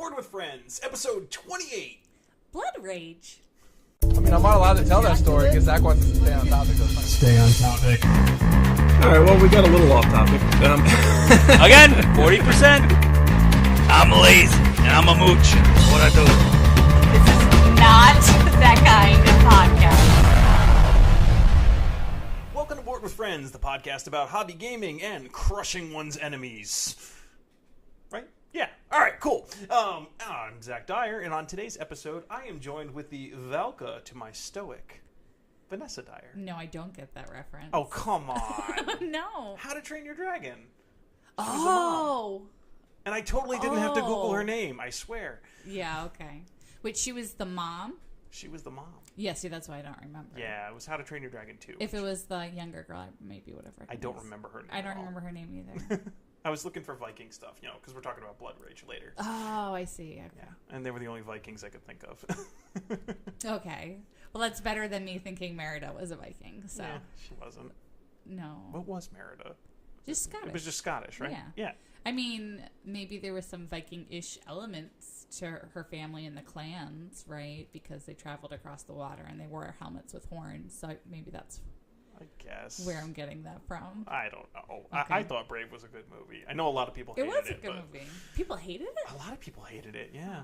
Board with Friends, episode 28. Bloodrage. I mean, I'm not allowed to tell that story because Zach wants to stay on topic. Stay on topic. All right, well, we got a little off topic. Again, 40%. I'm lazy, and I'm a mooch. That's what I do. This is not that kind of podcast. Welcome to Board with Friends, the podcast about hobby gaming and crushing one's enemies. Right? Yeah. All right, cool. I'm Zach Dyer, and on today's episode, I am joined with the Valka to my stoic, Vanessa Dyer. No, I don't get that reference. Oh, come on. No. How to Train Your Dragon. Oh. And I totally didn't have to Google her name, I swear. Yeah, okay. Wait, she was the mom? She was the mom. Yeah, see, that's why I don't remember. Yeah, it was How to Train Your Dragon 2. If it was the younger girl, I maybe would have recognized. I don't remember her name. I don't remember her name either. I was looking for Viking stuff, you know, because we're talking about Bloodrage later. Oh, I see. Okay. Yeah, and they were the only Vikings I could think of. Okay. Well, that's better than me thinking Merida was a Viking, so. Yeah, she wasn't. No. What was Merida? Just Scottish. It was just Scottish, right? Yeah. Yeah. I mean, maybe there was some Viking-ish elements to her family and the clans, right? Because they traveled across the water and they wore helmets with horns. So maybe that's I guess where I'm getting that from. I don't know. Okay. I thought Brave was a good movie. I know a lot of people hated it. It was a good movie. People hated it? A lot of people hated it, yeah.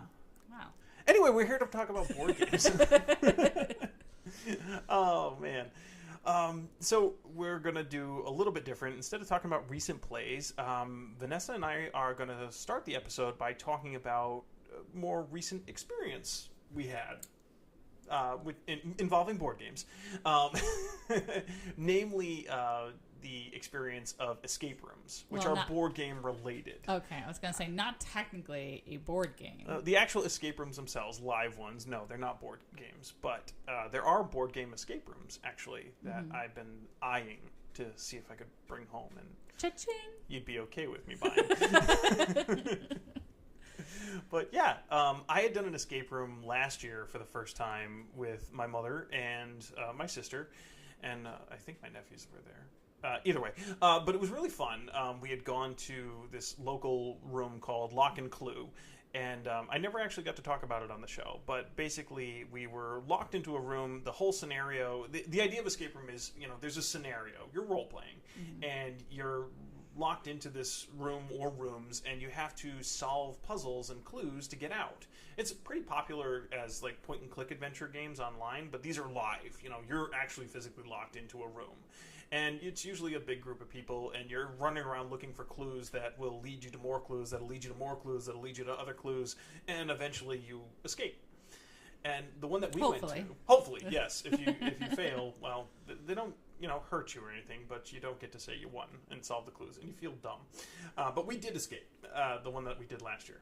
Wow. Anyway, we're here to talk about board games. Oh, man. So we're going to do a little bit different. Instead of talking about recent plays, Vanessa and I are going to start the episode by talking about a more recent experience we had involving board games. Namely, the experience of escape rooms, which are board game related. Okay, I was going to say not technically a board game. The actual escape rooms themselves, live ones, no, they're not board games. But there are board game escape rooms, actually, that I've been eyeing to see if I could bring home. And Cha-ching! You'd be okay with me buying. But yeah, I had done an escape room last year for the first time with my mother and my sister. And I think my nephews were there. Either way. But it was really fun. We had gone to this local room called Lock and Clue. And I never actually got to talk about it on the show. But basically, we were locked into a room. The whole scenario, the idea of escape room is, you know, there's a scenario. You're role-playing. Mm-hmm. And you're locked into this room or rooms, and you have to solve puzzles and clues to get out. It's pretty popular as like point-and-click adventure games online, but these are live. You know, you're actually physically locked into a room. And it's usually a big group of people, and you're running around looking for clues that will lead you to more clues, that'll lead you to more clues, that'll lead you to other clues, and eventually you escape. And the one that we went to, hopefully, yes. If you fail, well, they don't, you know, hurt you or anything, but you don't get to say you won and solve the clues, and you feel dumb. But we did escape, the one that we did last year.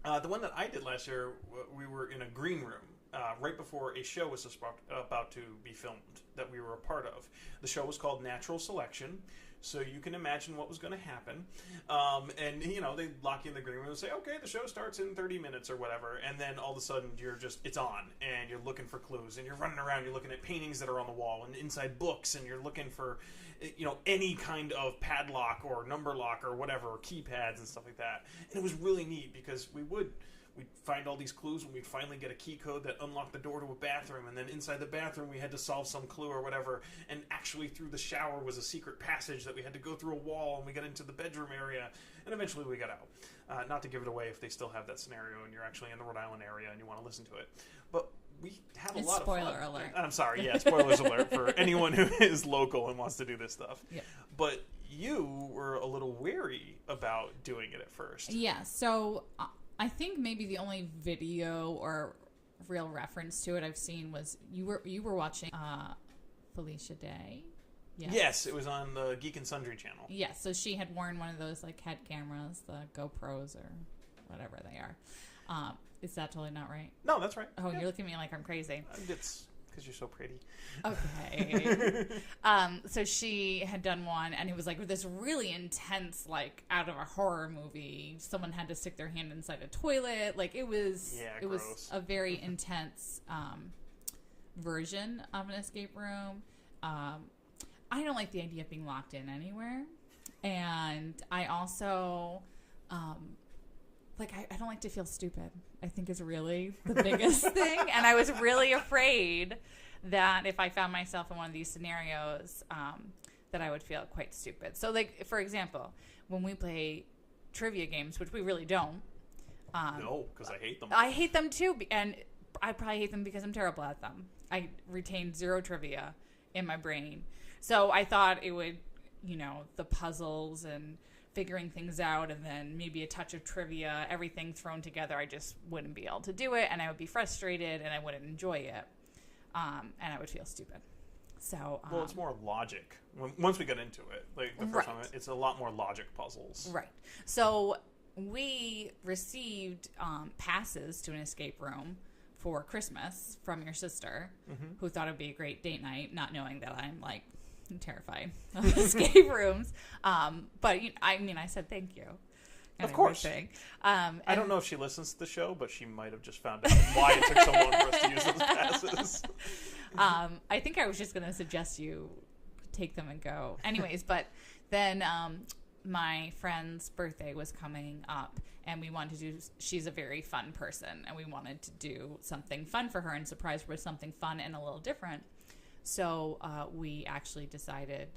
The one that I did last year, we were in a green room. Right before a show was about to be filmed that we were a part of. The show was called Natural Selection, so you can imagine what was going to happen. And, you know, they lock you in the green room and say, okay, the show starts in 30 minutes or whatever, and then all of a sudden it's on, and you're looking for clues, and you're running around, you're looking at paintings that are on the wall, and inside books, and you're looking for, you know, any kind of padlock or number lock or whatever, or keypads and stuff like that. And it was really neat because we'd find all these clues and we'd finally get a key code that unlocked the door to a bathroom, and then inside the bathroom we had to solve some clue or whatever, and actually through the shower was a secret passage that we had to go through a wall, and we got into the bedroom area, and eventually we got out. Not to give it away if they still have that scenario and you're actually in the Rhode Island area and you want to listen to it. But we had a lot of fun. Spoiler alert. I'm sorry, yeah, spoilers alert for anyone who is local and wants to do this stuff. Yeah. But you were a little wary about doing it at first. Yeah, so I think maybe the only video or real reference to it I've seen was you were watching Felicia Day. Yes, it was on the Geek and Sundry channel. Yes, so she had worn one of those like head cameras, the GoPros or whatever they are. Is that totally not right? No, that's right. Oh, yeah. You're looking at me like I'm crazy. It's because you're so pretty. Okay. So she had done one, and it was like this really intense, like out of a horror movie. Someone had to stick their hand inside a toilet. Like it was a very intense version of an escape room. I don't like the idea of being locked in anywhere, and I also like, I don't like to feel stupid, I think is really the biggest thing. And I was really afraid that if I found myself in one of these scenarios, that I would feel quite stupid. So, like, for example, when we play trivia games, which we really don't. No, because I hate them. I hate them too, and I probably hate them because I'm terrible at them. I retain zero trivia in my brain. So I thought it would, the puzzles and figuring things out and then maybe a touch of trivia, everything thrown together, I just wouldn't be able to do it, and I would be frustrated and I wouldn't enjoy it, and I would feel stupid. So well, it's more logic. Once we get into it, like the first time, it's a lot more logic puzzles. Right. So we received passes to an escape room for Christmas from your sister, who thought it would be a great date night, not knowing that I'm like terrified of escape rooms. But I said thank you. Of course. I don't know if she listens to the show, but she might have just found out why it took so long for us to use those passes. I think I was just going to suggest you take them and go. Anyways, but then my friend's birthday was coming up, and we wanted to do, she's a very fun person, and we wanted to do something fun for her and surprise her with something fun and a little different. So we actually decided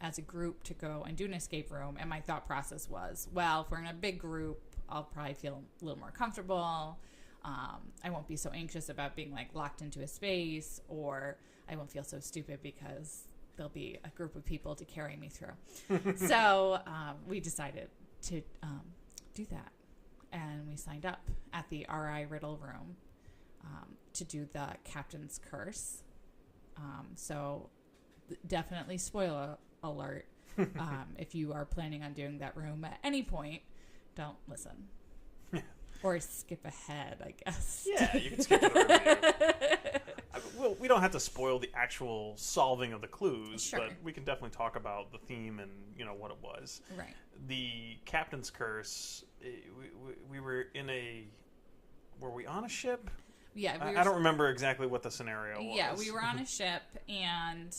as a group to go and do an escape room, and my thought process was, well, if we're in a big group, I'll probably feel a little more comfortable. I won't be so anxious about being like locked into a space, or I won't feel so stupid because there'll be a group of people to carry me through. So we decided to do that, and we signed up at the R.I. Riddle Room to do the Captain's Curse. So definitely spoiler alert. If you are planning on doing that room at any point, don't listen. Or skip ahead, I guess. Yeah, you can skip to the review. Well, we don't have to spoil the actual solving of the clues, Sure. but we can definitely talk about the theme and what it was. Right. The Captain's Curse. We were in a. Were we on a ship? Yeah, I don't remember exactly what the scenario was. Yeah, we were on a ship, and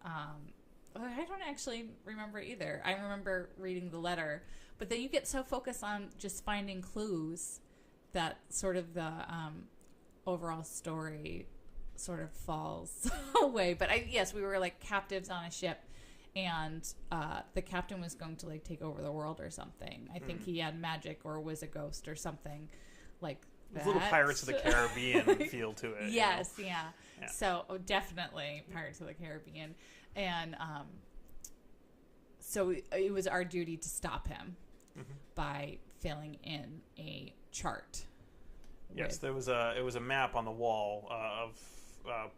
I don't actually remember either. I remember reading the letter, but then you get so focused on just finding clues that sort of the overall story sort of falls away. But yes, we were like captives on a ship, and the captain was going to like take over the world or something. I think he had magic or was a ghost or something like that. Little Pirates of the Caribbean feel to it. Yes, yeah. So definitely Pirates of the Caribbean. And so it was our duty to stop him by filling in a chart. Yes, it was a map on the wall of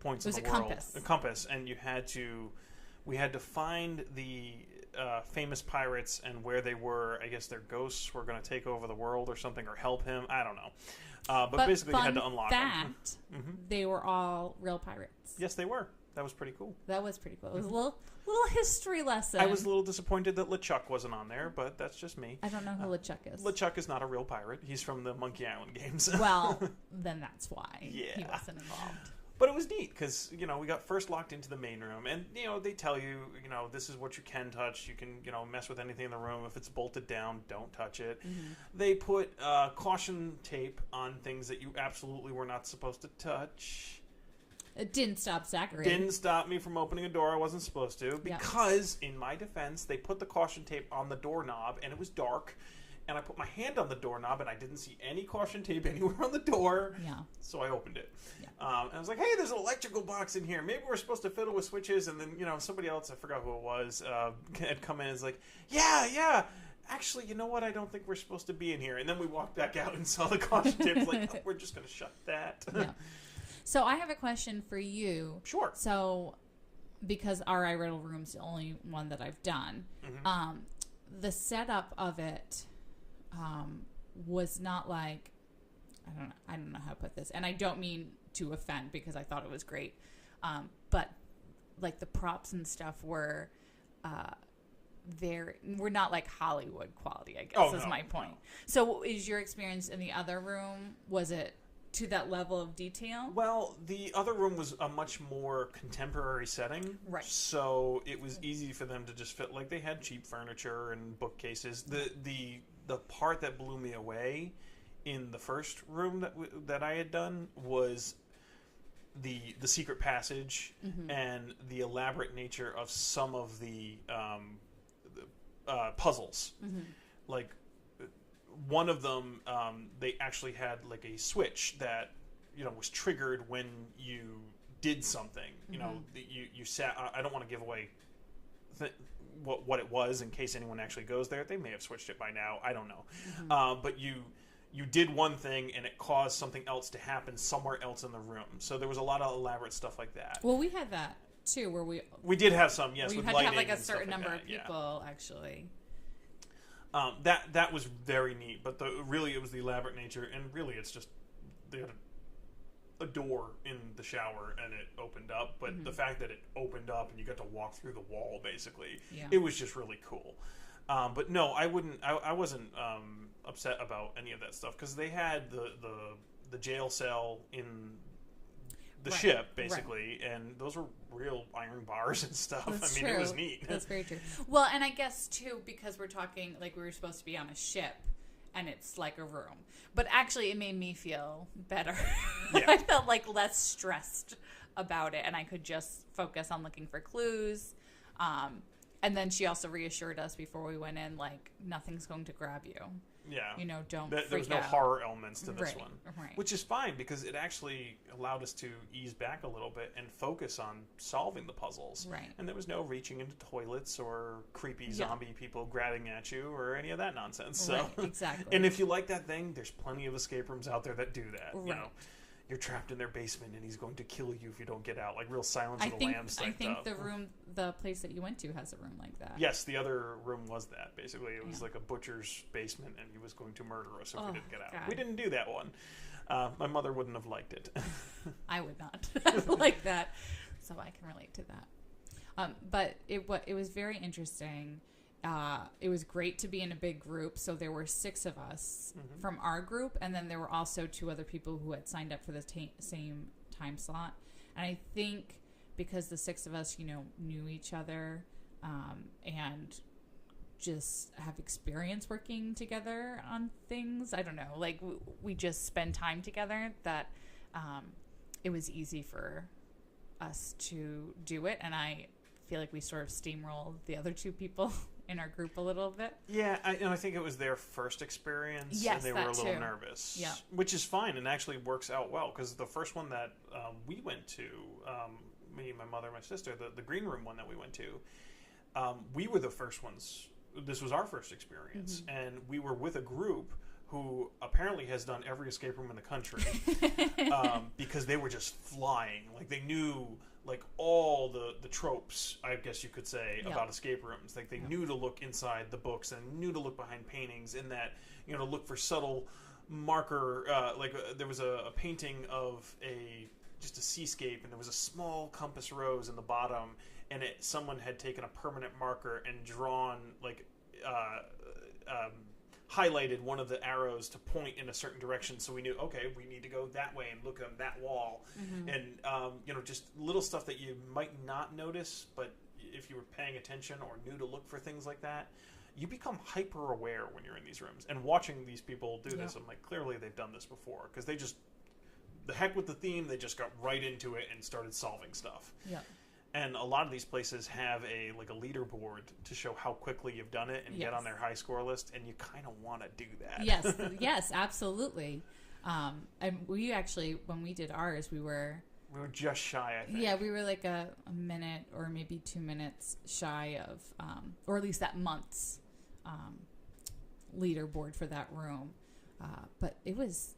points of the world. Compass. A compass, and we had to find the famous pirates and where they were. I guess their ghosts were going to take over the world or something, or help him. I don't know. But basically, you had to unlock them. They were all real pirates. Yes, they were. That was pretty cool. That was pretty cool. It was a little history lesson. I was a little disappointed that LeChuck wasn't on there, but that's just me. I don't know who LeChuck is. LeChuck is not a real pirate. He's from the Monkey Island games. Well, then that's why he Yeah. wasn't involved. But it was neat because, we got first locked into the main room, and, they tell you, this is what you can touch. You can, mess with anything in the room. If it's bolted down, don't touch it. They put caution tape on things that you absolutely were not supposed to touch. It didn't stop Zachary. Didn't stop me from opening a door I wasn't supposed to, because, in my defense, they put the caution tape on the doorknob, and it was dark. And I put my hand on the doorknob, and I didn't see any caution tape anywhere on the door. Yeah. So I opened it. Yeah. And I was like, hey, there's an electrical box in here. Maybe we're supposed to fiddle with switches. And then, somebody else, I forgot who it was, had come in and was like, yeah. Actually, you know what? I don't think we're supposed to be in here. And then we walked back out and saw the caution tape. Like, we're just going to shut that. Yeah. So I have a question for you. Sure. So, because R.I. Riddle Room's the only one that I've done, the setup of it was not like, I don't know how to put this, and I don't mean to offend because I thought it was great, but like the props and stuff were we're not like Hollywood quality, I guess is my point. No. So is your experience in the other room, was it to that level of detail? Well, the other room was a much more contemporary setting. Right. So it was easy for them to just fit, like they had cheap furniture and bookcases. The the part that blew me away in the first room that I had done was the secret passage and the elaborate nature of some of the puzzles. Like one of them, they actually had like a switch that was triggered when you did something. You know, you sat. I don't want to give away what it was in case anyone actually goes there. They may have switched it by now. I don't know. But you did one thing and it caused something else to happen somewhere else in the room. So there was a lot of elaborate stuff like that. Well, we had that too, where we did have some, yes, we with had lighting to have like a and stuff certain like number that, of people actually. That was very neat, but really it was the elaborate nature, and really it's just they had a door in the shower and it opened up, but the fact that it opened up and you got to walk through the wall basically, it was just really cool. But no, I wasn't upset about any of that stuff because they had the jail cell in the ship basically, and those were real iron bars and stuff. That's true. It was neat. That's very true. Well, and I guess too because we're talking like we were supposed to be on a ship and it's like a room, but actually it made me feel better. I felt like less stressed about it, and I could just focus on looking for clues. And then she also reassured us before we went in, like, nothing's going to grab you. Yeah. Don't there freak was no out. horror elements to this one. Right. Which is fine, because it actually allowed us to ease back a little bit and focus on solving the puzzles. Right. And there was no reaching into toilets or creepy zombie people grabbing at you or any of that nonsense. So. Right, exactly. And if you like that thing, there's plenty of escape rooms out there that do that. Right. You're trapped in their basement and he's going to kill you if you don't get out, like real Silence of the Lambs type I think stuff. the place that you went to has a room like that. Yes, the other room was that. Basically, it was like a butcher's basement, and he was going to murder us if we didn't get out. God. We didn't do that one. My mother wouldn't have liked it. I would not like that, so I can relate to that. But it was very interesting. It was great to be in a big group. So there were 6 of us from our group, and then there were also 2 other people who had signed up for the same time slot. And I think because the 6 of us, knew each other and just have experience working together on things. I don't know, like we just spend time together that it was easy for us to do it. And I feel like we sort of steamrolled the other 2 people in our group a little bit. Yeah, and I think it was their first experience, yes, and they were a little too. Nervous. Yeah. Which is fine and actually works out well, because the first one that we went to, me, my mother, my sister, the green room one that we went to, we were the first ones. This was our first experience, and we were with a group who apparently has done every escape room in the country because they were just flying. Like, they knew like all the tropes, I guess you could say, about escape rooms. Like, they knew to look inside the books and knew to look behind paintings, in that, to look for subtle marker. There was a painting of just a seascape, and there was a small compass rose in the bottom, and someone had taken a permanent marker and drawn highlighted one of the arrows to point in a certain direction, so we knew, okay, we need to go that way and look on that wall. And just little stuff that you might not notice, but if you were paying attention or knew to look for things like that, you become hyper aware when you're in these rooms. And watching these people do this, I'm like, clearly they've done this before, because they just, the heck with the theme, they just got right into it and started solving stuff. And a lot of these places have a leaderboard to show how quickly you've done it and get on their high score list, and you kind of want to do that. Yes, absolutely. And we actually, when we did ours, we were just shy, I think. Yeah, we were like a minute or maybe 2 minutes shy of, or at least that month's leaderboard for that room. But it was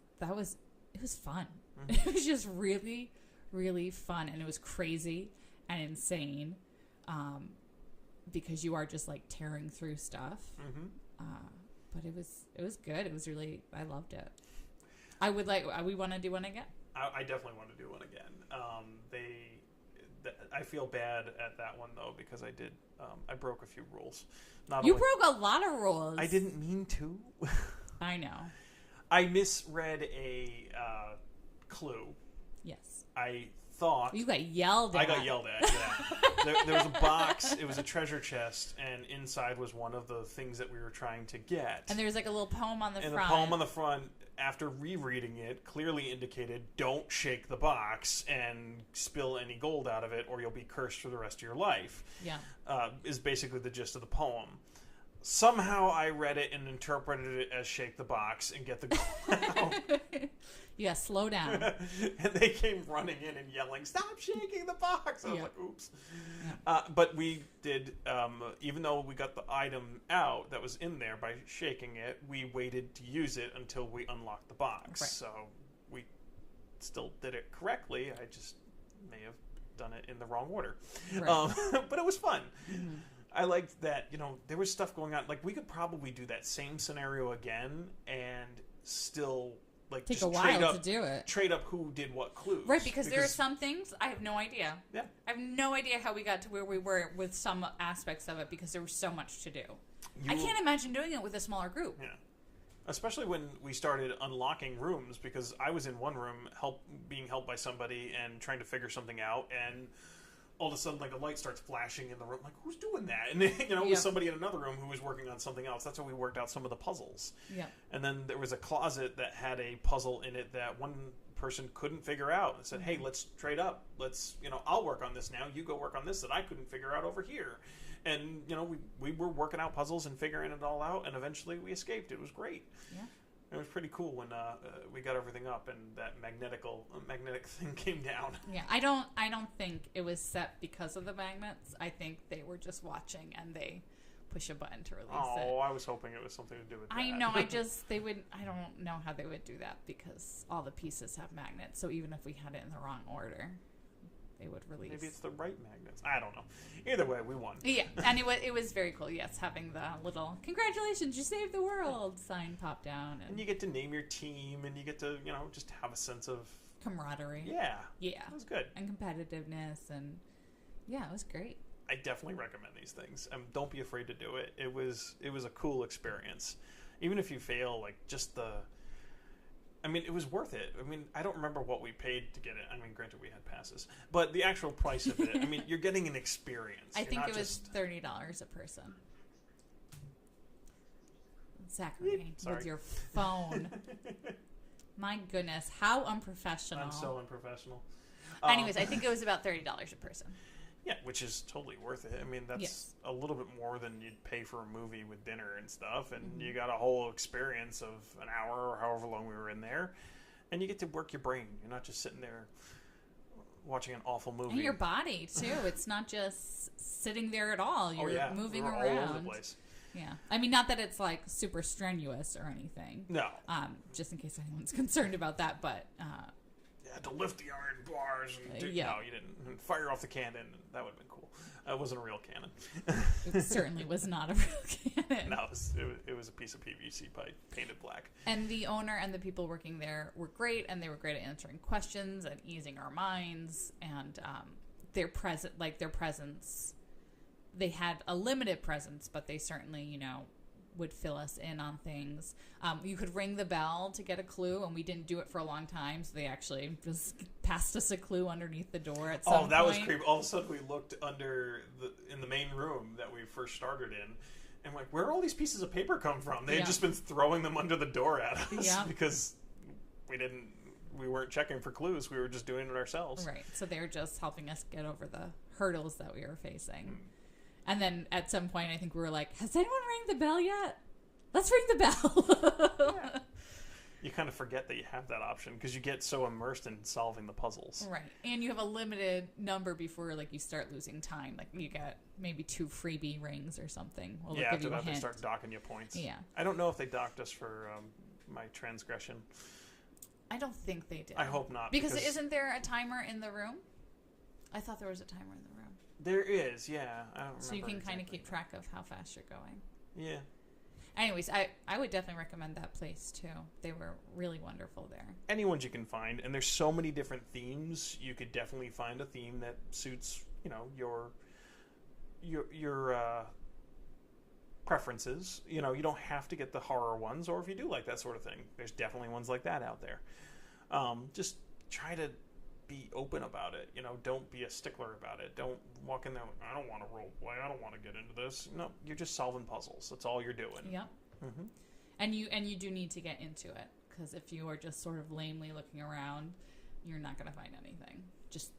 fun. It was just really, really fun, and it was crazy and insane, because you are just like tearing through stuff. But it was good. It was really, I loved it. We want to do one again. I definitely want to do one again. I feel bad at that one though, because I broke a few rules. You broke a lot of rules. I didn't mean to. I know. I misread a clue. Yes. I thought... You got yelled at. I got yelled at, yeah. There was a box, it was a treasure chest, and inside was one of the things that we were trying to get. And there was like a little poem on the front. And the poem on the front, after rereading it, clearly indicated, don't shake the box and spill any gold out of it, or you'll be cursed for the rest of your life. Yeah. Is basically the gist of the poem. Somehow I read it and interpreted it as shake the box and get the gold out. Yeah, slow down. And they came running in and yelling, stop shaking the box. I was like, oops. Yeah. But we did, even though we got the item out that was in there by shaking it, we waited to use it until we unlocked the box. Right. So we still did it correctly. I just may have done it in the wrong order. Right. But it was fun. Mm-hmm. I liked that, there was stuff going on. Like, we could probably do that same scenario again and still, like, Take just a while to do it. Trade up who did what clues. Right, because there are some things I have no idea. Yeah. I have no idea how we got to where we were with some aspects of it because there was so much to do. I can't imagine doing it with a smaller group. Yeah. Especially when we started unlocking rooms, because I was in one room being helped by somebody and trying to figure something out, and all of a sudden, like, a light starts flashing in the room. Like, who's doing that? And, it was somebody in another room who was working on something else. That's how we worked out some of the puzzles. Yeah. And then there was a closet that had a puzzle in it that one person couldn't figure out. And said, hey, let's trade up. Let's, I'll work on this now. You go work on this that I couldn't figure out over here. And, we were working out puzzles and figuring it all out. And eventually we escaped. It was great. Yeah. It was pretty cool when we got everything up and that magnetic thing came down. Yeah, I don't think it was set because of the magnets. I think they were just watching and they push a button to release it. Oh, I was hoping it was something to do with that. I know. They would. I don't know how they would do that because all the pieces have magnets. So even if we had it in the wrong order, they would release. Maybe it's the right magnets. I don't know. Either way, we won. Yeah, and it was very cool. Yes, having the little "Congratulations, you saved the world" sign pop down, and you get to name your team, and you get to just have a sense of camaraderie. Yeah, yeah, it was good, and competitiveness, and yeah, it was great. I definitely recommend these things. Don't be afraid to do it. It was a cool experience, even if you fail. Like just the. It was worth it. I don't remember what we paid to get it. Granted, we had passes. But the actual price of it, you're getting an experience. I think it was $30 a person. Zachary, with your phone. My goodness, how unprofessional. I'm so unprofessional. Anyways, I think it was about $30 a person. Yeah, which is totally worth it. That's a little bit more than you'd pay for a movie with dinner and stuff, and you got a whole experience of an hour or however long we were in there, and you get to work your brain. You're not just sitting there watching an awful movie. And your body, too. It's not just sitting there at all. You're moving we were around. all over the place. Yeah. Not that it's, like, super strenuous or anything. No. Just in case anyone's concerned about that, but... you had to lift the iron bars. And no, you didn't. And fire off the cannon. That would have been cool. It wasn't a real cannon. It certainly was not a real cannon. No, it was a piece of PVC pipe painted black. And the owner and the people working there were great, and they were great at answering questions and easing our minds. And their presence, they had a limited presence, but they certainly, would fill us in on things. You could ring the bell to get a clue, and we didn't do it for a long time, so they actually just passed us a clue underneath the door at some point. Oh, that was creepy. All of a sudden, we looked in the main room that we first started in, and like, where all these pieces of paper come from? They had just been throwing them under the door at us because we weren't checking for clues. We were just doing it ourselves. Right. So they were just helping us get over the hurdles that we were facing. And then at some point, I think we were like, has anyone rang the bell yet? Let's ring the bell. Yeah. You kind of forget that you have that option because you get so immersed in solving the puzzles. Right. And you have a limited number before you start losing time. Like you get maybe 2 freebie rings or something. We'll give after you a that hint. they start docking you points. Yeah. I don't know if they docked us for my transgression. I don't think they did. I hope not. Because isn't there a timer in the room? I thought there was a timer in the room. There is, yeah. I don't remember. So you can kind of keep track of how fast you're going. Yeah. Anyways, I would definitely recommend that place too. They were really wonderful there. Anyone's you can find, and there's so many different themes. You could definitely find a theme that suits, your preferences. You don't have to get the horror ones, or if you do like that sort of thing, there's definitely ones like that out there. Just try to be open about it. Don't be a stickler about it. Don't walk in there like, I don't want to role play. I don't want to get into this. No, you're just solving puzzles. That's all you're doing. Yeah. Mm-hmm. And you do need to get into it, because if you are just sort of lamely looking around, you're not going to find anything. Just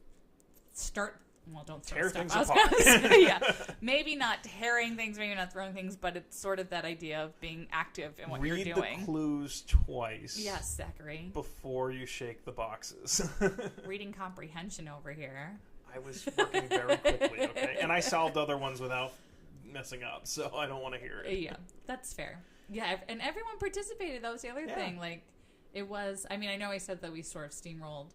start. Well, don't tear stuff. things apart. Yeah, maybe not tearing things, maybe not throwing things, but it's sort of that idea of being active in what you're doing. Read the clues twice. Yes, Zachary. Before you shake the boxes. Reading comprehension over here. I was working very quickly, okay? And I solved other ones without messing up, so I don't want to hear it. Yeah, that's fair. Yeah, and everyone participated. That was the other thing. Like, it was, I mean, I know I said that we sort of steamrolled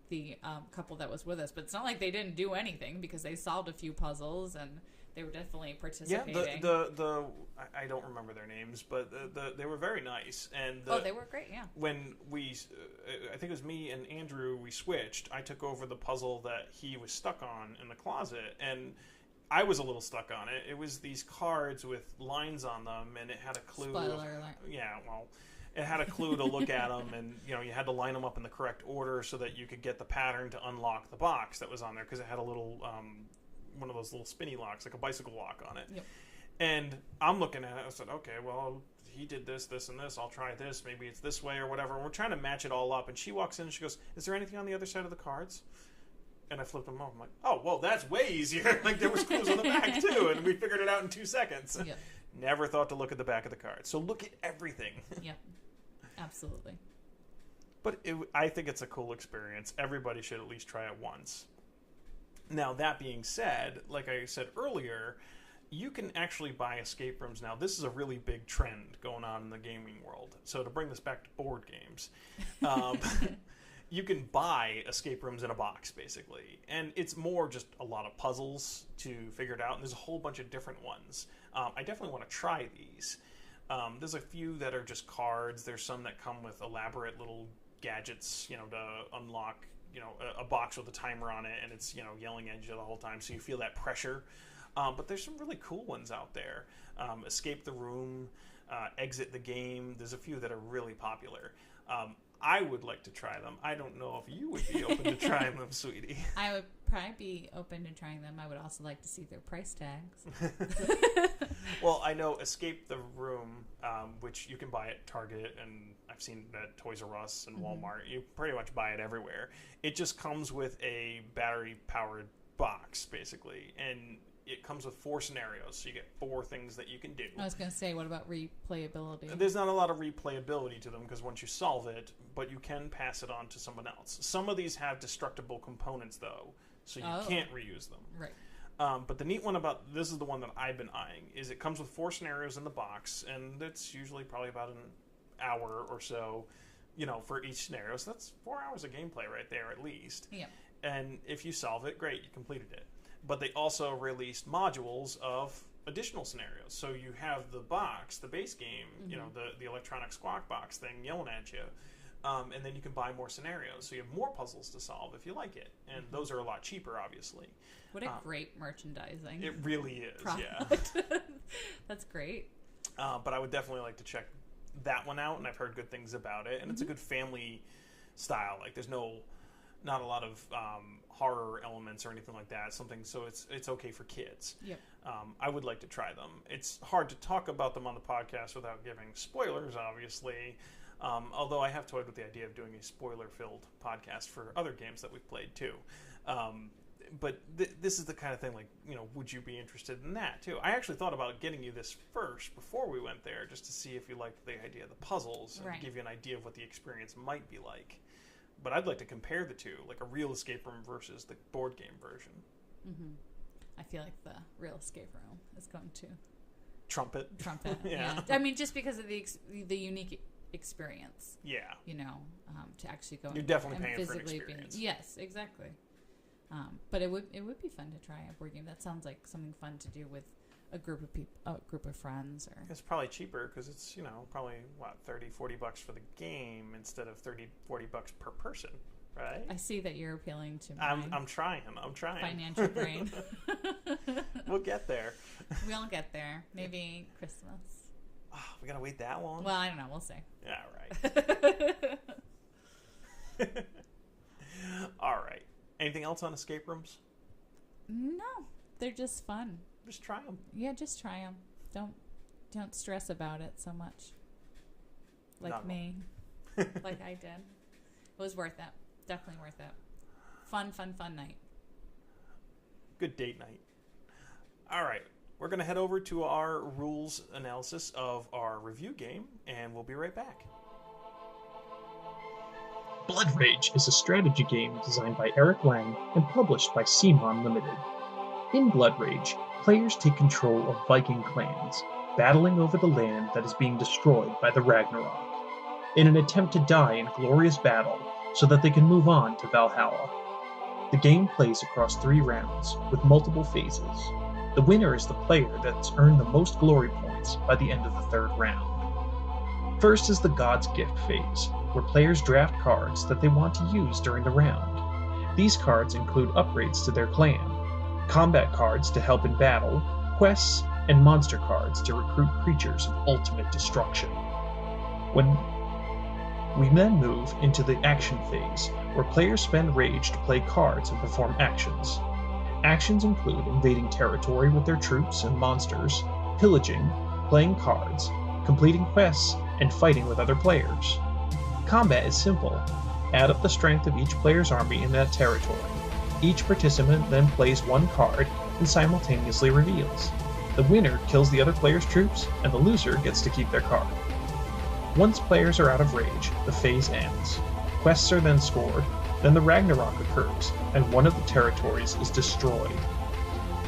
the couple that was with us, but it's not like they didn't do anything, because they solved a few puzzles and they were definitely participating. Yeah, I don't remember their names, but they were very nice. And they were great. Yeah. When I think it was me and Andrew, we switched. I took over the puzzle that he was stuck on in the closet, and I was a little stuck on it. It was these cards with lines on them, and it had a clue. Spoiler alert. Yeah, well, it had a clue to look at them, and you had to line them up in the correct order so that you could get the pattern to unlock the box that was on there, because it had a little one of those little spinny locks, like a bicycle lock on it. Yep. And I'm looking at it. I said, okay, well, he did this, this, and this. I'll try this. Maybe it's this way or whatever. And we're trying to match it all up. And she walks in and she goes, "Is there anything on the other side of the cards?" And I flipped them over. I'm like, "Oh, well, that's way easier." Like, there was clues on the back too, and we figured it out in 2 seconds. Yep. Never thought to look at the back of the card. So look at everything. Yep. Absolutely. But I think it's a cool experience. Everybody should at least try it once. Now, that being said, like I said earlier, you can actually buy escape rooms now. This is a really big trend going on in the gaming world. So to bring this back to board games, you can buy escape rooms in a box, basically. And it's more just a lot of puzzles to figure it out. And there's a whole bunch of different ones. I definitely want to try these. There's a few that are just cards. There's some that come with elaborate little gadgets, to unlock, a box with a timer on it, and it's, yelling at you the whole time, so you feel that pressure. But there's some really cool ones out there. Escape the room, exit the game. There's a few that are really popular. I would like to try them. I don't know if you would be open to trying them, sweetie. I would probably be open to trying them. I would also like to see their price tags. Well, I know Escape the Room, which you can buy at Target, and I've seen it at Toys R Us and Walmart. You pretty much buy it everywhere. It just comes with a battery-powered box, basically, and it comes with 4 scenarios, so you get 4 things that you can do. I was going to say, what about replayability? There's not a lot of replayability to them, because once you solve it, but you can pass it on to someone else. Some of these have destructible components, though, so you can't reuse them. Right. But the neat one about this is the one that I've been eyeing, is it comes with 4 scenarios in the box, and it's usually probably about an hour or so, for each scenario. So that's 4 hours of gameplay right there, at least. Yeah. And if you solve it, great, you completed it. But they also released modules of additional scenarios. So you have the box, the base game, the electronic squawk box thing yelling at you. And then you can buy more scenarios. So you have more puzzles to solve if you like it. And those are a lot cheaper, obviously. What a great merchandising. It really is, product. Yeah. That's great. But I would definitely like to check that one out, and I've heard good things about it. And it's a good family style. Like, there's not a lot of horror elements or anything like that. So it's okay for kids. Yep. I would like to try them. It's hard to talk about them on the podcast without giving spoilers, obviously. Although I have toyed with the idea of doing a spoiler-filled podcast for other games that we've played too. But this is the kind of thing, like, would you be interested in that too? I actually thought about getting you this first before we went there, just to see if you liked the idea of the puzzles and give you an idea of what the experience might be like. But I'd like to compare the two, like a real escape room versus the board game version. Mm-hmm. I feel like the real escape room is going to trumpet. Yeah. I mean, just because of the unique experience. Yeah. To actually go. You're definitely paying for an experience. Yes, exactly. But it would be fun to try a board game. That sounds like something fun to do with a group of people, a group of friends. Or it's probably cheaper because it's probably $30-$40 for the game instead of $30-$40 per person, right? I see that you're appealing to I'm trying financial brain. We'll get there. We'll get there. Maybe Christmas. Oh, we gotta wait that long? Well, I don't know. We'll see. Yeah, right. All right. else on escape rooms? No, they're just fun. Just try them. Yeah, just try them. Don't stress about it so much. Like Not me. Like I did. It was worth it. Definitely worth it. Fun night. Good date night. All right. We're going to head over to our rules analysis of our review game, and we'll be right back. Bloodrage is a strategy game designed by Eric Lang and published by CMON Limited. In Bloodrage, players take control of Viking clans, battling over the land that is being destroyed by the Ragnarok, in an attempt to die in glorious battle so that they can move on to Valhalla. The game plays across 3 rounds, with multiple phases. The winner is the player that's earned the most glory points by the end of the 3rd round. First is the God's Gift phase, where players draft cards that they want to use during the round. These cards include upgrades to their clan, combat cards to help in battle, quests, and monster cards to recruit creatures of ultimate destruction. We then move into the action phase, where players spend rage to play cards and perform actions. Actions include invading territory with their troops and monsters, pillaging, playing cards, completing quests, and fighting with other players. Combat is simple. Add up the strength of each player's army in that territory. Each participant then plays 1 card and simultaneously reveals. The winner kills the other player's troops, and the loser gets to keep their card. Once players are out of rage, the phase ends. Quests are then scored, then the Ragnarok occurs, and one of the territories is destroyed.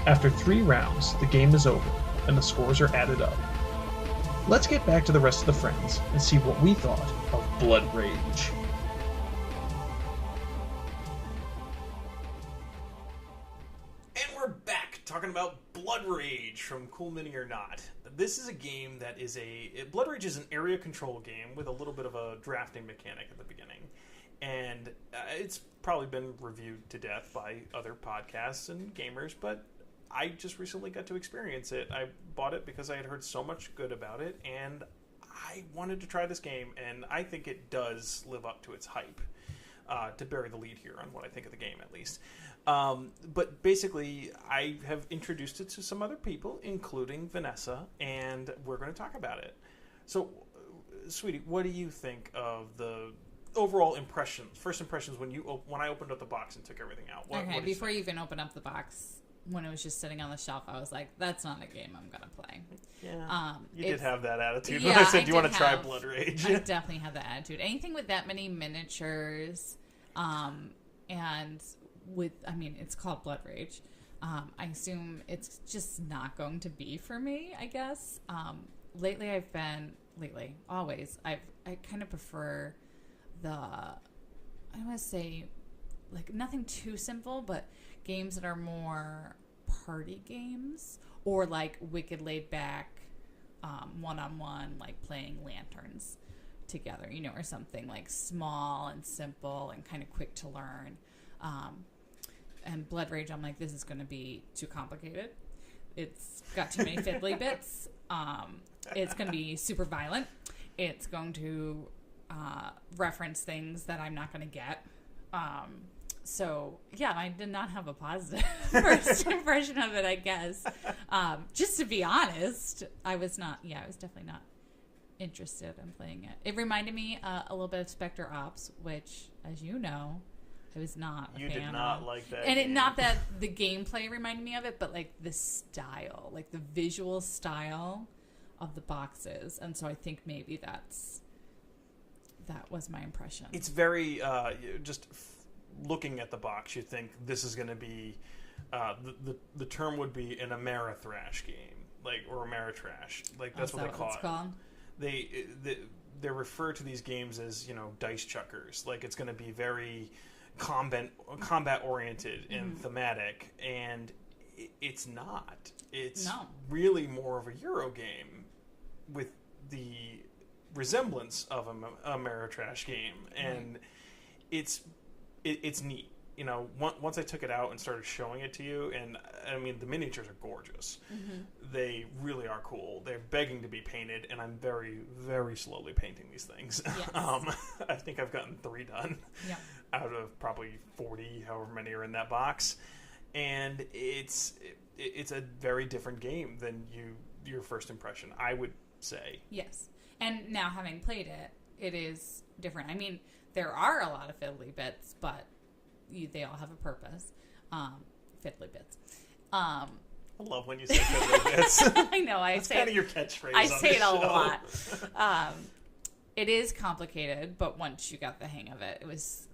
After 3 rounds, the game is over, and the scores are added up. Let's get back to the rest of the friends and see what we thought of Bloodrage. And we're back talking about Bloodrage from Cool Mini or Not. This is a game that is Bloodrage is an area control game with a little bit of a drafting mechanic at the beginning. And it's probably been reviewed to death by other podcasts and gamers, but I just recently got to experience it. I bought it because I had heard so much good about it, and I wanted to try this game, and I think it does live up to its hype, to bury the lead here on what I think of the game, at least. But basically, I have introduced it to some other people, including Vanessa, and we're going to talk about it. So, sweetie, what do you think of the overall first impressions when I opened up the box and took everything out? What before you even open up the box, when it was just sitting on the shelf, I was like, that's not a game I'm going to play. Yeah, you did have that attitude when I said, do you want to try Bloodrage? I definitely have that attitude. Anything with that many miniatures, and it's called Bloodrage. I assume it's just not going to be for me, I guess. Always, I kind of prefer I want to say, like, nothing too simple, but games that are more party games, or like wicked laid back, one-on-one, like playing lanterns together, or something like small and simple and kind of quick to learn. And Bloodrage, I'm like, this is going to be too complicated. It's got too many fiddly bits. It's going to be super violent. It's going to reference things that I'm not going to get. So, yeah, I did not have a positive first impression of it, I guess. Just to be honest, I was definitely not interested in playing it. It reminded me a little bit of Spectre Ops, which, as you know, I was not a fan of. You did not like that game. And not that the gameplay reminded me of it, but, like, the style, like the visual style of the boxes. And so I think maybe that was my impression. It's very, looking at the box, you think this is going to be, the term would be an Ameritrash game, or Ameritrash, that's what they call it. Called? They refer to these games as dice chuckers, it's going to be very combat oriented and thematic, and it's not. It's really more of a Euro game with the resemblance of an Ameritrash game, and it's neat. you know, once I took it out and started showing it to you, and I mean, the miniatures are gorgeous. Mm-hmm. They really are cool. They're begging to be painted, and I'm very, very slowly painting these things. Yes. I think I've gotten 3 done out of probably 40, however many are in that box. And it's a very different game than your first impression, I would say. Yes. And now having played it, it is different. I mean, there are a lot of fiddly bits, but they all have a purpose. Fiddly bits. I love when you say fiddly bits. I know. That's kind of your catchphrase. I say it a lot. It is complicated, but once you got the hang of it,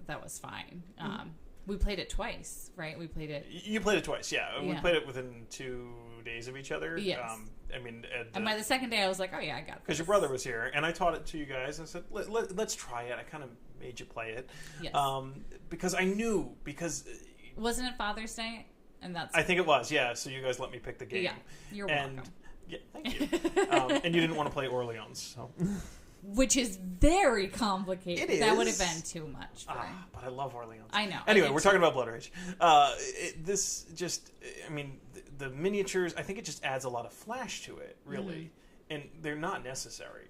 that was fine. We played it twice, right? We played it. You played it twice, yeah. We played it within 2 days of each other. Yes. I mean, and by the second day, I was like, "Oh yeah, I got it." Because your brother was here, and I taught it to you guys, and said, "Let's try it." I kind of made you play it, yes. Because I knew wasn't it Father's Day? And I think it was, yeah. So you guys let me pick the game. Yeah, you're welcome. Yeah, thank you. And you didn't want to play Orleans, so. Which is very complicated. It is. That would have been too much. But I love Orleans. I know. Anyway, we're talking about Bloodrage. This just, I mean, the miniatures, I think it just adds a lot of flash to it, really. Mm-hmm. And they're not necessary.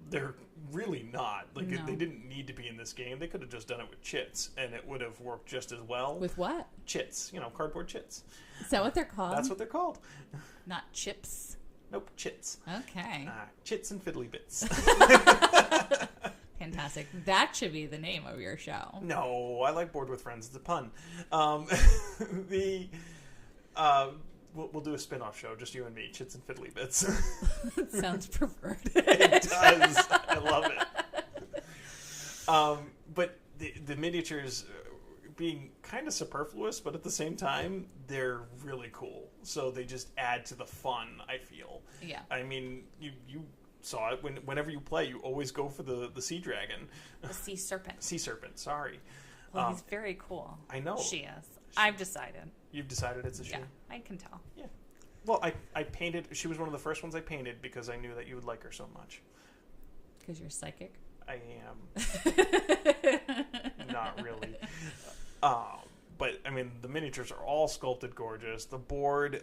They're really not. Like, they didn't need to be in this game. They could have just done it with chits, and it would have worked just as well. With what? Chits. Cardboard chits. Is that what they're called? That's what they're called. Not chips? Nope, chits. Okay. Chits and fiddly bits. Fantastic. That should be the name of your show. No, I like Bored with Friends. It's a pun. We'll do a spin-off show, just you and me, Chits and Fiddly Bits. Sounds perverted. It does. I love it. But the miniatures being kind of superfluous, but at the same time, they're really cool. So they just add to the fun, I feel. Yeah. I mean, you saw it. Whenever you play, you always go for the sea dragon. The sea serpent. Sea serpent, sorry. Well, he's very cool. I know. She is. I've decided. You've decided it's a she? Yeah, I can tell. Yeah. Well, I painted... She was one of the first ones I painted because I knew that you would like her so much. Because you're psychic? I am. Not really. But, I mean, the miniatures are all sculpted gorgeous. The board...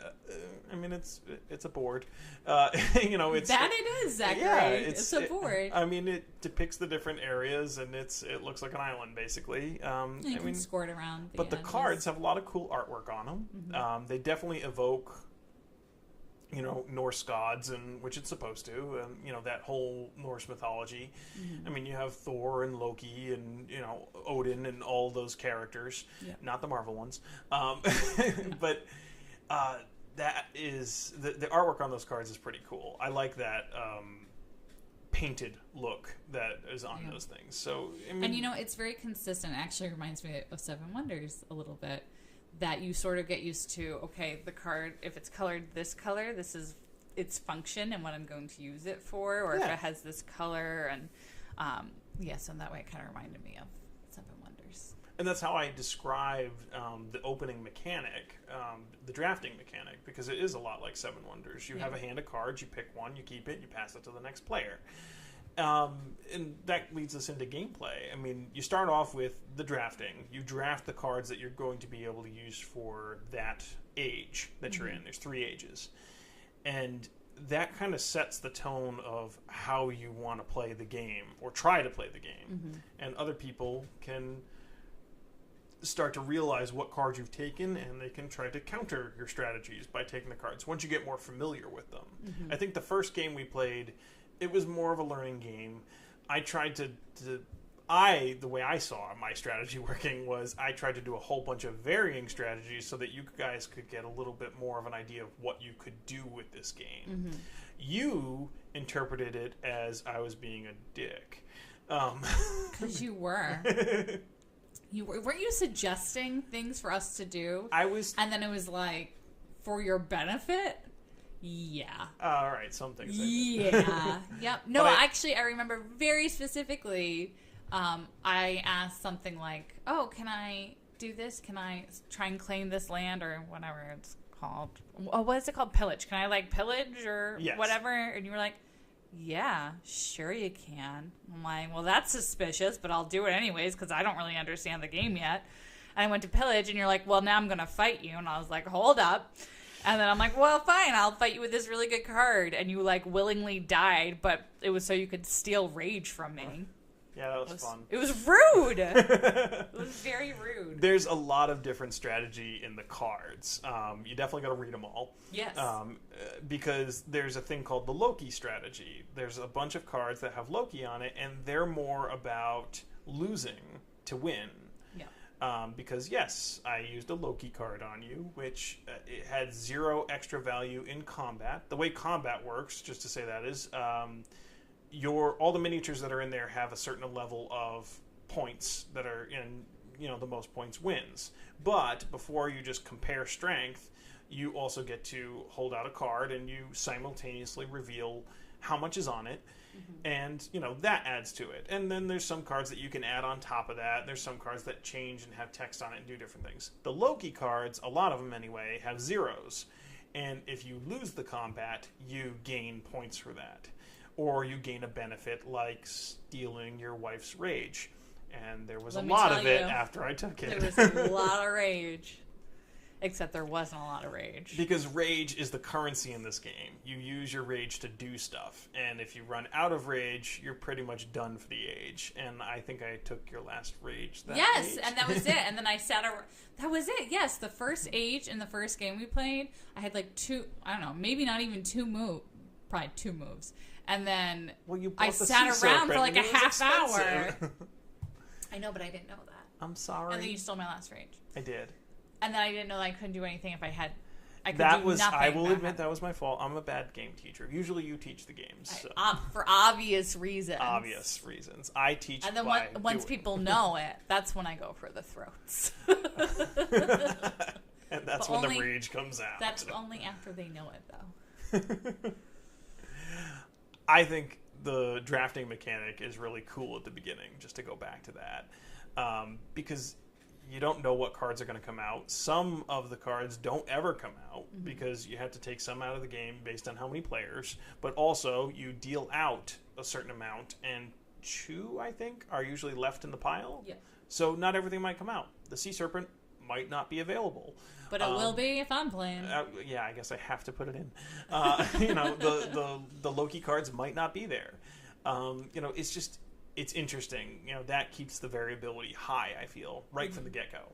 I mean, it's a board. It's... That it is, Zachary. Yeah, it's a board. I mean, it depicts the different areas, and it looks like an island, basically. You can squirt around the cards have a lot of cool artwork on them. Mm-hmm. They definitely evoke... Norse gods, and which it's supposed to, that whole Norse mythology. Mm-hmm. I mean, you have Thor and Loki and, Odin and all those characters, not the Marvel ones. But that is, the artwork on those cards is pretty cool. I like that painted look that is on those things. So, I mean, and, it's very consistent. It actually reminds me of Seven Wonders a little bit. That you sort of get used to, okay, the card, if it's colored this color, this is its function and what I'm going to use it for, or if it has this color, and so in that way it kind of reminded me of Seven Wonders. And that's how I described the opening mechanic, the drafting mechanic, because it is a lot like Seven Wonders. You have a hand of cards, you pick one, you keep it, you pass it to the next player. And that leads us into gameplay. I mean, you start off with the drafting. You draft the cards that you're going to be able to use for that age that you're in. There's 3 ages. And that kind of sets the tone of how you want to play the game, or try to play the game. Mm-hmm. And other people can start to realize what cards you've taken, and they can try to counter your strategies by taking the cards once you get more familiar with them. Mm-hmm. I think the first game we played... It was more of a learning game. I tried the way I saw my strategy working was I tried to do a whole bunch of varying strategies so that you guys could get a little bit more of an idea of what you could do with this game. Mm-hmm. You interpreted it as I was being a dick. Because you were. Weren't you suggesting things for us to do? I was. And then it was like, for your benefit? Yeah. All right, some things. Yeah. Yep. No, actually, I remember very specifically. I asked something like, "Oh, can I do this? Can I try and claim this land or whatever it's called? Oh, what is it called? Pillage? Can I pillage or whatever?" And you were like, "Yeah, sure you can." I'm like, "Well, that's suspicious, but I'll do it anyways because I don't really understand the game yet." And I went to pillage, and you're like, well, now I'm going to fight you. And I was like, hold up. And then I'm like, well, fine, I'll fight you with this really good card. And you, like, willingly died, but it was so you could steal rage from me. Yeah, that was fun. It was rude. It was very rude. There's a lot of different strategy in the cards. You definitely got to read them all. Yes. Because there's a thing called the Loki strategy. There's a bunch of cards that have Loki on it, and they're more about losing to win. Yeah. Because, yes, I used a Loki card on you, which it had 0 extra value in combat. The way combat works, just to say that, is... all the miniatures that are in there have a certain level of points that are in, the most points wins. But before you just compare strength, you also get to hold out a card and you simultaneously reveal how much is on it. And, that adds to it. And then there's some cards that you can add on top of that. There's some cards that change and have text on it and do different things. The Loki cards, a lot of them anyway, have 0s. And if you lose the combat, you gain points for that. Or you gain a benefit like stealing your wife's rage. And there was a lot of it after I took it. There was a lot of rage. Except there wasn't a lot of rage. Because rage is the currency in this game. You use your rage to do stuff. And if you run out of rage, you're pretty much done for the age. And I think I took your last rage that Yes, age. and that was it. And then I sat around. That was it. Yes, the first age in the first game we played, I had like 2, I don't know, maybe not even 2 moves. Probably 2 moves. And then I sat around for like a half hour. I know, but I didn't know that. I'm sorry. And then you stole my last rage. I did. And then I didn't know that I couldn't do anything if I had. I will admit that was my fault. I'm a bad game teacher. Usually you teach the games. So. For obvious reasons. Obvious reasons. I teach. And then once people know it, that's when I go for the throats. And that's when the rage comes out. That's only after they know it, though. I think the drafting mechanic is really cool at the beginning, just to go back to that. Because you don't know what cards are going to come out. Some of the cards don't ever come out because you have to take some out of the game based on how many players. But also, you deal out a certain amount, and 2, I think, are usually left in the pile. Yeah. So not everything might come out. The Sea Serpent might not be available. But it will be if I'm playing. Yeah, I guess I have to put it in. The Loki cards might not be there. It's just... It's interesting. That keeps the variability high, I feel, right from the get-go.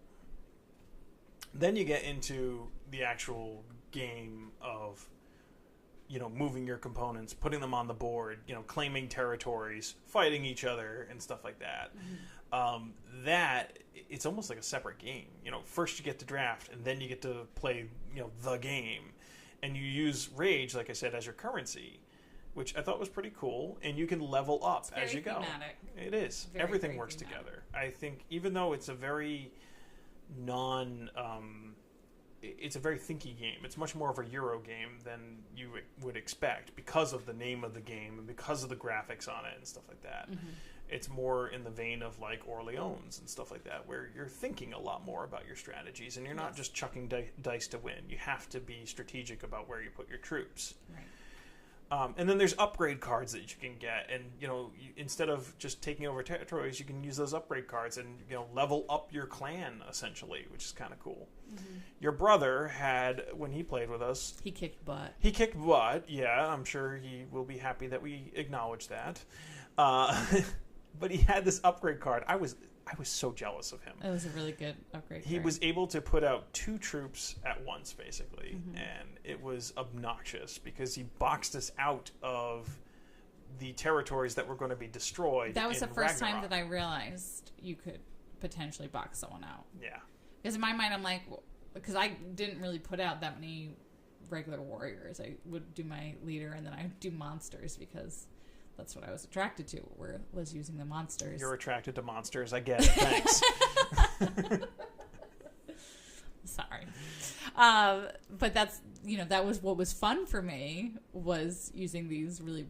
Then you get into the actual game of, moving your components, putting them on the board, claiming territories, fighting each other, and stuff like that. That, it's almost like a separate game. First you get to draft, and then you get to play, the game. And you use rage, like I said, as your currency, which I thought was pretty cool, and you can level up as you go. Thematic. It is. Everything works together. I think even though it's a very it's a very thinky game. It's much more of a Euro game than you would expect because of the name of the game and because of the graphics on it and stuff like that. It's more in the vein of like Orleans and stuff like that, where you're thinking a lot more about your strategies and you're not just chucking dice to win. You have to be strategic about where you put your troops. Right. And then there's upgrade cards that you can get, and instead of just taking over territories, you can use those upgrade cards and level up your clan essentially, which is kind of cool. Your brother had, when he played with us, he kicked butt. Yeah, I'm sure he will be happy that we acknowledge that. But he had this upgrade card. I was so jealous of him. It was a really good upgrade card. He was able to put out 2 troops at once, basically, and it was obnoxious because he boxed us out of the territories that were going to be destroyed. That was the first Ragnarok. time that I realized you could potentially box someone out. Yeah. Because in my mind, I'm like, because I didn't really put out that many regular warriors. I would do my leader and then I would do monsters because that's what I was attracted to, was using the monsters. You're attracted to monsters. I get it. Thanks. Sorry. But that's, that was what was fun for me, was using these really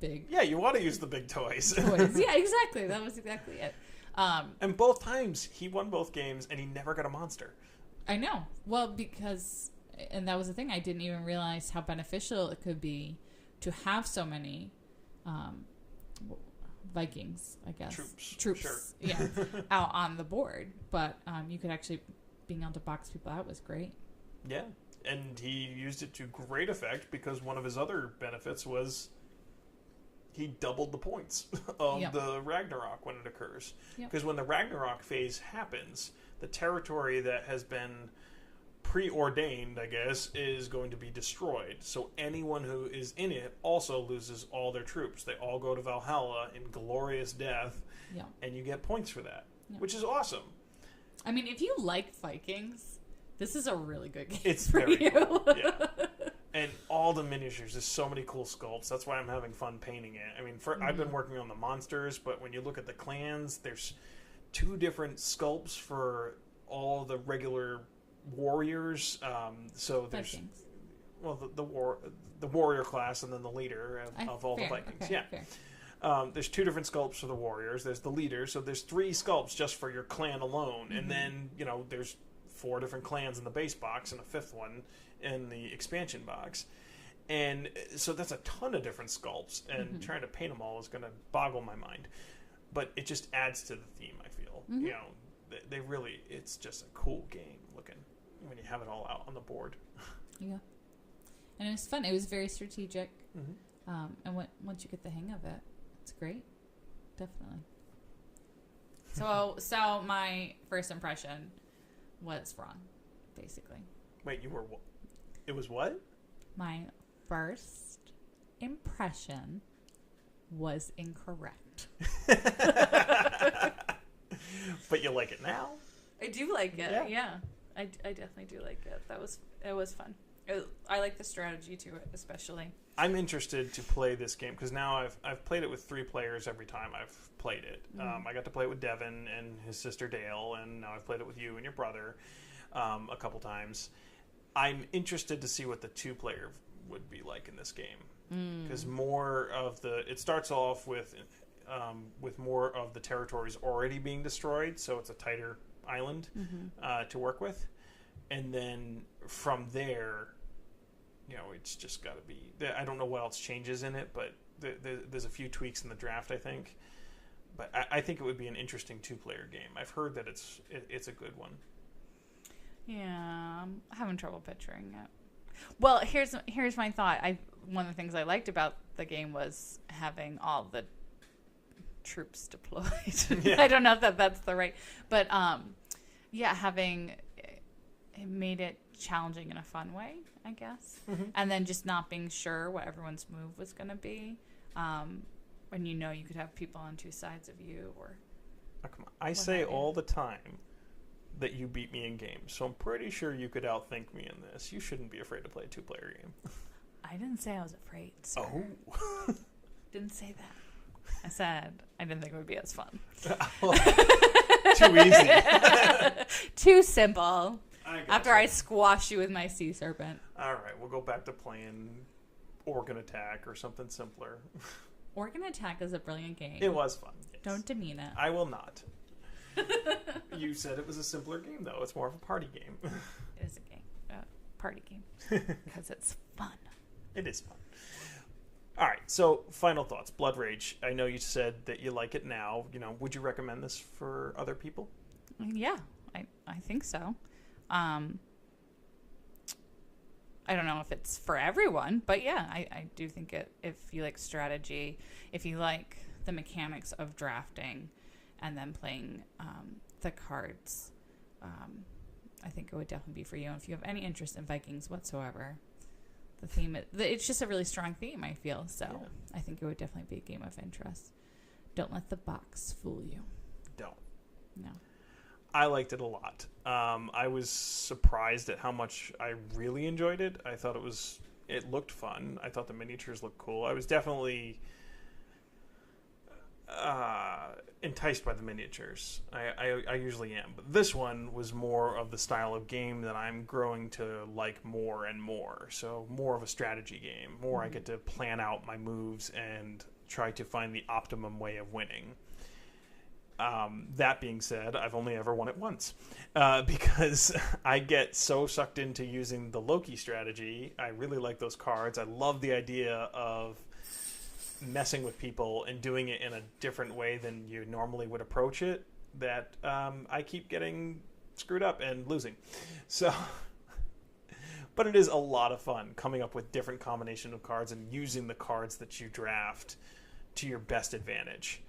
big... Yeah, you want to use the big toys. Yeah, exactly. That was exactly it. And both times, he won both games, and he never got a monster. I know. Well, because... And that was the thing. I didn't even realize how beneficial it could be to have so many... Vikings, I guess. Troops. Sure. Yeah, out on the board. But you could actually, being able to box people out was great. Yeah, and he used it to great effect because one of his other benefits was he doubled the points of the Ragnarok when it occurs. Because when the Ragnarok phase happens, the territory that has been preordained, I guess, is going to be destroyed. So anyone who is in it also loses all their troops. They all go to Valhalla in glorious death, and you get points for that, which is awesome. I mean, if you like Vikings, this is a really good game. It's for very you. cool. Yeah. And all the miniatures, there's so many cool sculpts. That's why I'm having fun painting it. I mean, I've been working on the monsters, but when you look at the clans, there's 2 different sculpts for all the regular warriors. So there's Vikings. Well, the warrior class, and then the leader of all the Vikings. Okay, fair. There's 2 different sculpts for the warriors. There's the leader, so there's 3 sculpts just for your clan alone, and then there's 4 different clans in the base box and a 5th one in the expansion box. And so that's a ton of different sculpts, and trying to paint them all is going to boggle my mind. But it just adds to the theme, I feel. They really, it's just a cool game looking when you have it all out on the board. Yeah. And it was fun. It was very strategic. And once you get the hang of it, it's great. Definitely. So my first impression was wrong, basically. Wait, it was what? My first impression was incorrect. But you like it now? I do like it. Yeah. I definitely do like it. It was fun. I like the strategy to it, especially. I'm interested to play this game because now I've played it with 3 players every time I've played it. I got to play it with Devin and his sister Dale, and now I've played it with you and your brother a couple times. I'm interested to see what the 2-player would be like in this game because more of it starts off with more of the territories already being destroyed, so it's a tighter island to work with, and then from there, it's just got to be. I don't know what else changes in it, but there's a few tweaks in the draft, I think. But I think it would be an interesting 2-player game. I've heard that it's a good one. Yeah, I'm having trouble picturing it. Well, here's my thought. One of the things I liked about the game was having all the troops deployed. Yeah. I don't know if that's the right, but having it made it challenging in a fun way, I guess. And then just not being sure what everyone's move was going to be. When you could have people on 2 sides of you, or come on. I say all the time that you beat me in games, so I'm pretty sure you could outthink me in this. You shouldn't be afraid to play a 2-player game. I didn't say I was afraid, sir. Oh. Didn't say that. I said I didn't think it would be as fun. Too easy. Too simple. After I squash you with my sea serpent. All right, we'll go back to playing Organ Attack or something simpler. Organ Attack is a brilliant game. It was fun. Yes. Don't demean it. I will not. You said it was a simpler game, though. It's more of a party game. It is a game. Party game. Because it's fun. It is fun. All right, so final thoughts. Bloodrage. I know you said that you like it now. Would you recommend this for other people? Yeah, I think so. I don't know if it's for everyone, but yeah, I do think if you like strategy, if you like the mechanics of drafting and then playing the cards, I think it would definitely be for you. And if you have any interest in Vikings whatsoever, the theme, it's just a really strong theme, I feel. So yeah. I think it would definitely be a game of interest. Don't let the box fool you. Don't. No. I liked it a lot. I was surprised at how much I really enjoyed it. I thought it looked fun. I thought the miniatures looked cool. I was definitely enticed by the miniatures. I usually am. But this one was more of the style of game that I'm growing to like more and more. So more of a strategy game. More I get to plan out my moves and try to find the optimum way of winning. That being said, I've only ever won it once because I get so sucked into using the Loki strategy. I really like those cards. I love the idea of messing with people and doing it in a different way than you normally would approach it that I keep getting screwed up and losing. So, but it is a lot of fun coming up with different combination of cards and using the cards that you draft to your best advantage.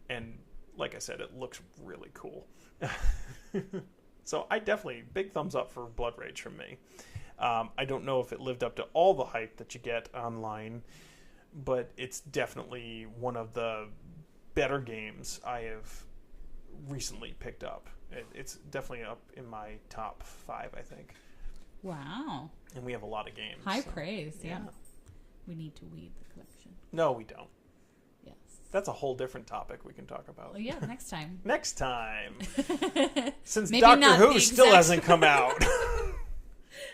And like I said, it looks really cool. So I definitely, big thumbs up for Bloodrage from me. I don't know if it lived up to all the hype that you get online, but it's definitely one of the better games I have recently picked up. It's definitely up in my top 5, I think. Wow. And we have a lot of games. High praise, yeah. We need to weed the collection. No, we don't. Yes. That's a whole different topic we can talk about. Well, yeah, next time. Next time. Since Maybe Doctor not Who the still exact- hasn't come out.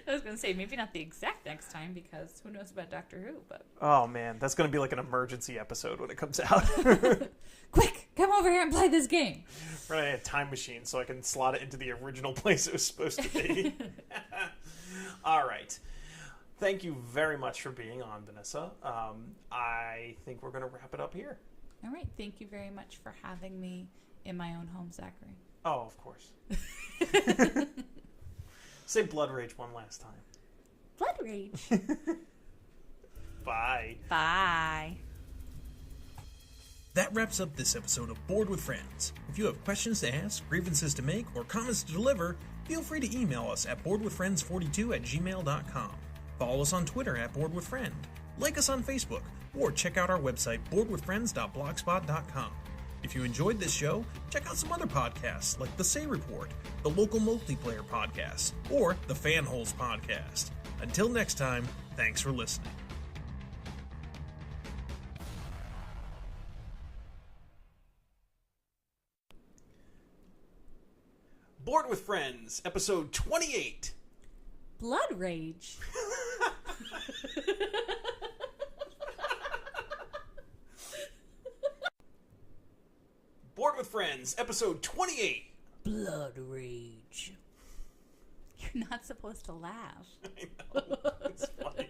I was going to say, maybe not the exact next time, because who knows about Doctor Who, but... Oh, man. That's going to be like an emergency episode when it comes out. Quick, come over here and play this game. We're going to need a time machine so I can slot it into the original place it was supposed to be. All right. Thank you very much for being on, Vanessa. I think we're going to wrap it up here. All right. Thank you very much for having me in my own home, Zachary. Oh, of course. Say Bloodrage one last time. Bloodrage. Bye. Bye. That wraps up this episode of Board with Friends. If you have questions to ask, grievances to make, or comments to deliver, feel free to email us at boardwithfriends42@gmail.com. Follow us on Twitter at boardwithfriend. Like us on Facebook, or check out our website boardwithfriends.blogspot.com. If you enjoyed this show, check out some other podcasts like The Say Report, the Local Multiplayer Podcast, or the Fanholes Podcast. Until next time, thanks for listening. Board with Friends, episode 28. Bloodrage. Board with Friends, episode 28. Bloodrage. You're not supposed to laugh. I know. It's funny.